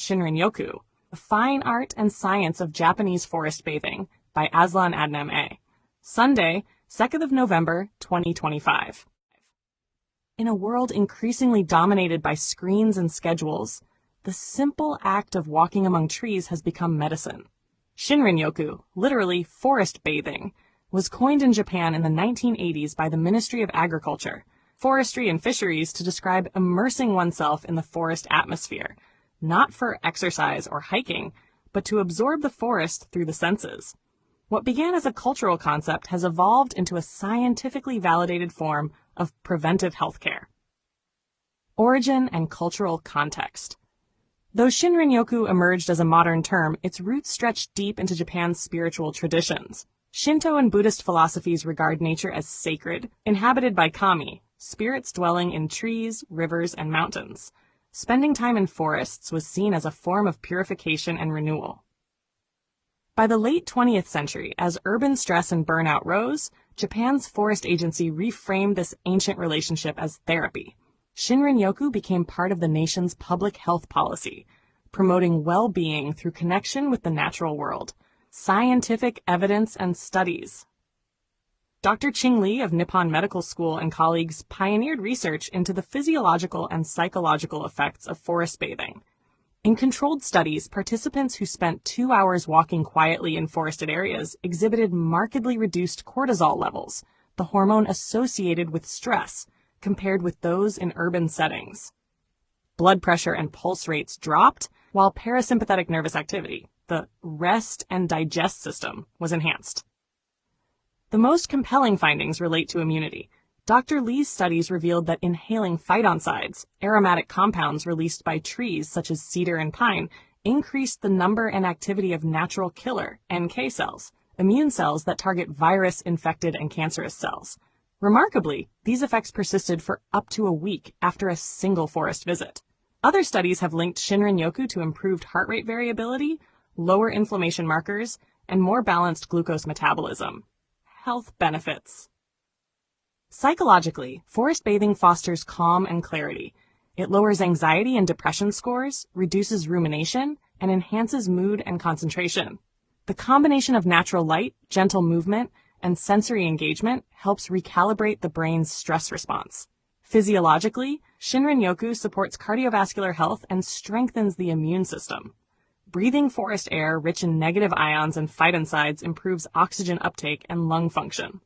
Shinrin-Yoku, The Fine Art and Science of Japanese Forest Bathing by AZLAN ADNAN. Sunday, 2nd of November, 2025. In a world increasingly dominated by screens and schedules, the simple act of walking among trees has become medicine. Shinrin-Yoku, literally forest bathing, was coined in Japan in the 1980s by the Ministry of Agriculture, Forestry and Fisheries to describe immersing oneself in the forest atmosphere, not for exercise or hiking, but to absorb the forest through the senses. What began as a cultural concept has evolved into a scientifically validated form of preventive healthcare. Origin and cultural context. Though Shinrin-Yoku emerged as a modern term, its roots stretch deep into Japan's spiritual traditions. Shinto and Buddhist philosophies regard nature as sacred, inhabited by kami, spirits dwelling in trees, rivers, and mountains. Spending time in forests was seen as a form of purification and renewal. By the late 20th century, as urban stress and burnout rose, Japan's forest agency reframed this ancient relationship as therapy. Shinrin-Yoku became part of the nation's public health policy, promoting well-being through connection with the natural world, scientific evidence and studies. Dr. Ching Li of Nippon Medical School and colleagues pioneered research into the physiological and psychological effects of forest bathing. In controlled studies, participants who spent 2 hours walking quietly in forested areas exhibited markedly reduced cortisol levels, the hormone associated with stress, compared with those in urban settings. Blood pressure and pulse rates dropped, while parasympathetic nervous activity, the rest and digest system, was enhanced. The most compelling findings relate to immunity. Dr. Li's studies revealed that inhaling phytoncides, aromatic compounds released by trees such as cedar and pine, increased the number and activity of natural killer, NK cells, immune cells that target virus-infected and cancerous cells. Remarkably, these effects persisted for up to a week after a single forest visit. Other studies have linked Shinrin-Yoku to improved heart rate variability, lower inflammation markers, and more balanced glucose metabolism. Health benefits. Psychologically, forest bathing fosters calm and clarity. It lowers anxiety and depression scores, reduces rumination, and enhances mood and concentration. The combination of natural light, gentle movement, and sensory engagement helps recalibrate the brain's stress response. Physiologically, Shinrin-Yoku supports cardiovascular health and strengthens the immune system. Breathing forest air rich in negative ions and phytoncides improves oxygen uptake and lung function.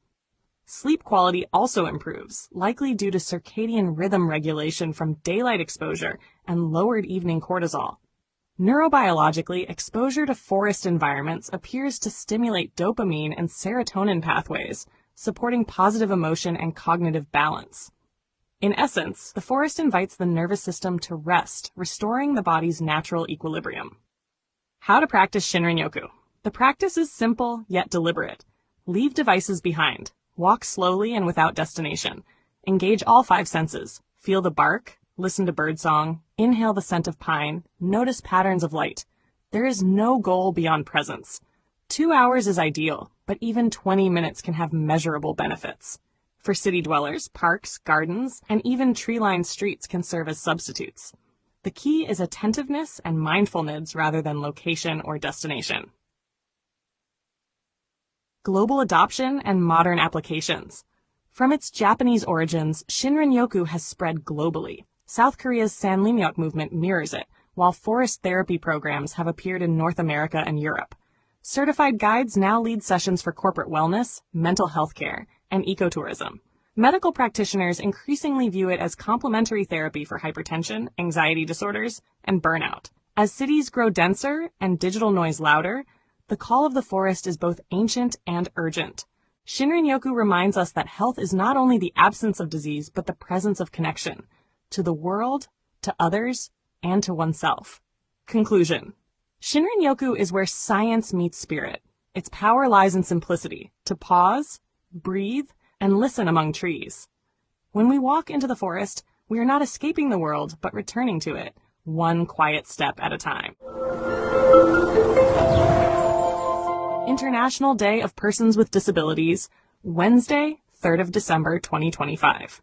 Sleep quality also improves, likely due to circadian rhythm regulation from daylight exposure and lowered evening cortisol. Neurobiologically, exposure to forest environments appears to stimulate dopamine and serotonin pathways, supporting positive emotion and cognitive balance. In essence, the forest invites the nervous system to rest, restoring the body's natural equilibrium. How to practice Shinrin-Yoku. The practice is simple yet deliberate. Leave devices behind. Walk slowly and without destination. Engage all 5 senses. Feel the bark, listen to birdsong, inhale the scent of pine, notice patterns of light. There is no goal beyond presence. 2 hours is ideal, but even 20 minutes can have measurable benefits. For city dwellers, parks, gardens, and even tree-lined streets can serve as substitutes. The key is attentiveness and mindfulness rather than location or destination. Global adoption and modern applications. From its Japanese origins, Shinrin-Yoku has spread globally. South Korea's Sanlimyeok movement mirrors it, while forest therapy programs have appeared in North America and Europe. Certified guides now lead sessions for corporate wellness, mental health care, and ecotourism. Medical practitioners increasingly view it as complementary therapy for hypertension, anxiety disorders, and burnout. As cities grow denser and digital noise louder, the call of the forest is both ancient and urgent. Shinrin-Yoku reminds us that health is not only the absence of disease, but the presence of connection to the world, to others, and to oneself. Conclusion. Shinrin-Yoku is where science meets spirit. Its power lies in simplicity, to pause, breathe, and listen among trees. When we walk into the forest, we are not escaping the world, but returning to it, one quiet step at a time. International Day of Persons with Disabilities, Wednesday, 3rd of December, 2025.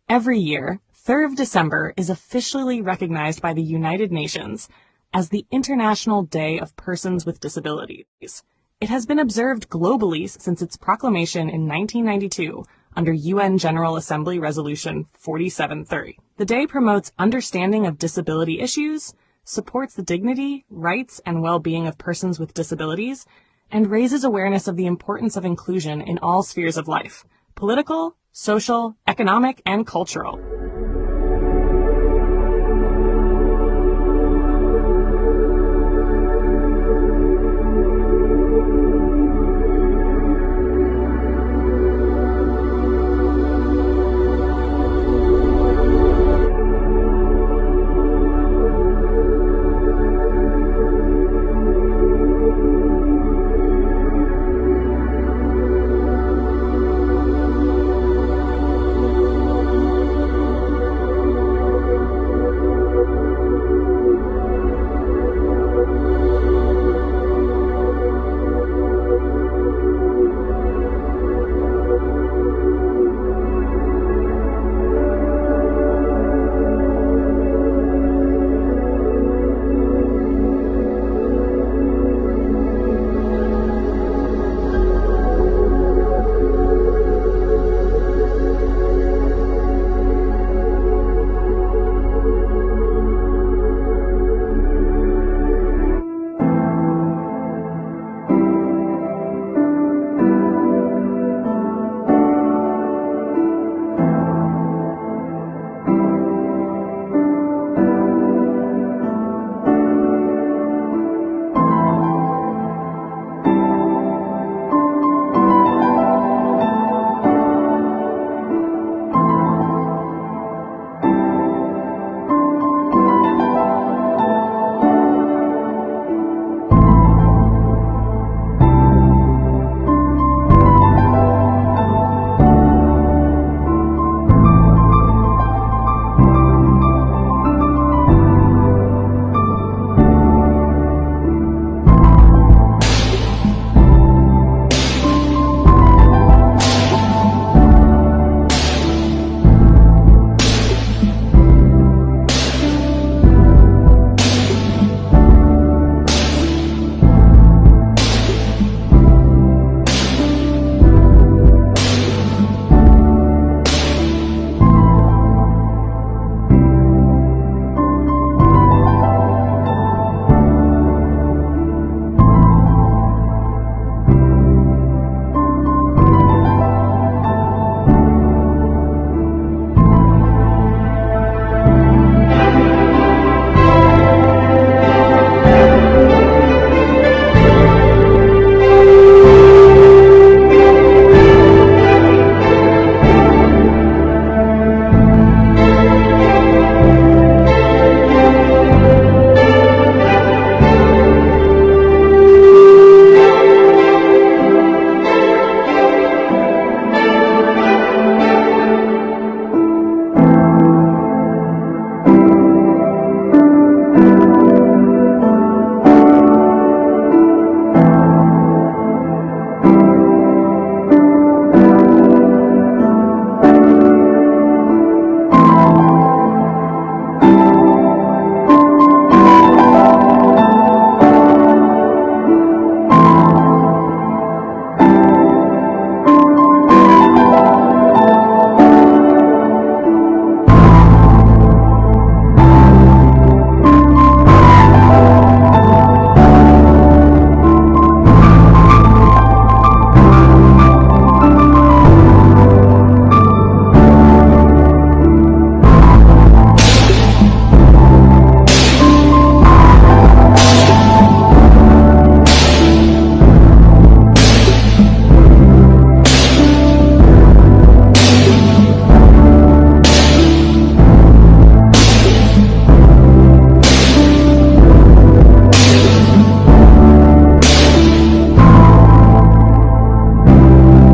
Every year, 3rd of December is officially recognized by the United Nations as the International Day of Persons with Disabilities. It has been observed globally since its proclamation in 1992 under UN General Assembly Resolution 4730. The day promotes understanding of disability issues, supports the dignity, rights, and well-being of persons with disabilities, and raises awareness of the importance of inclusion in all spheres of life: political, social, economic, and cultural.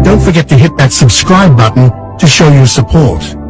Don't forget to hit that subscribe button to show your support.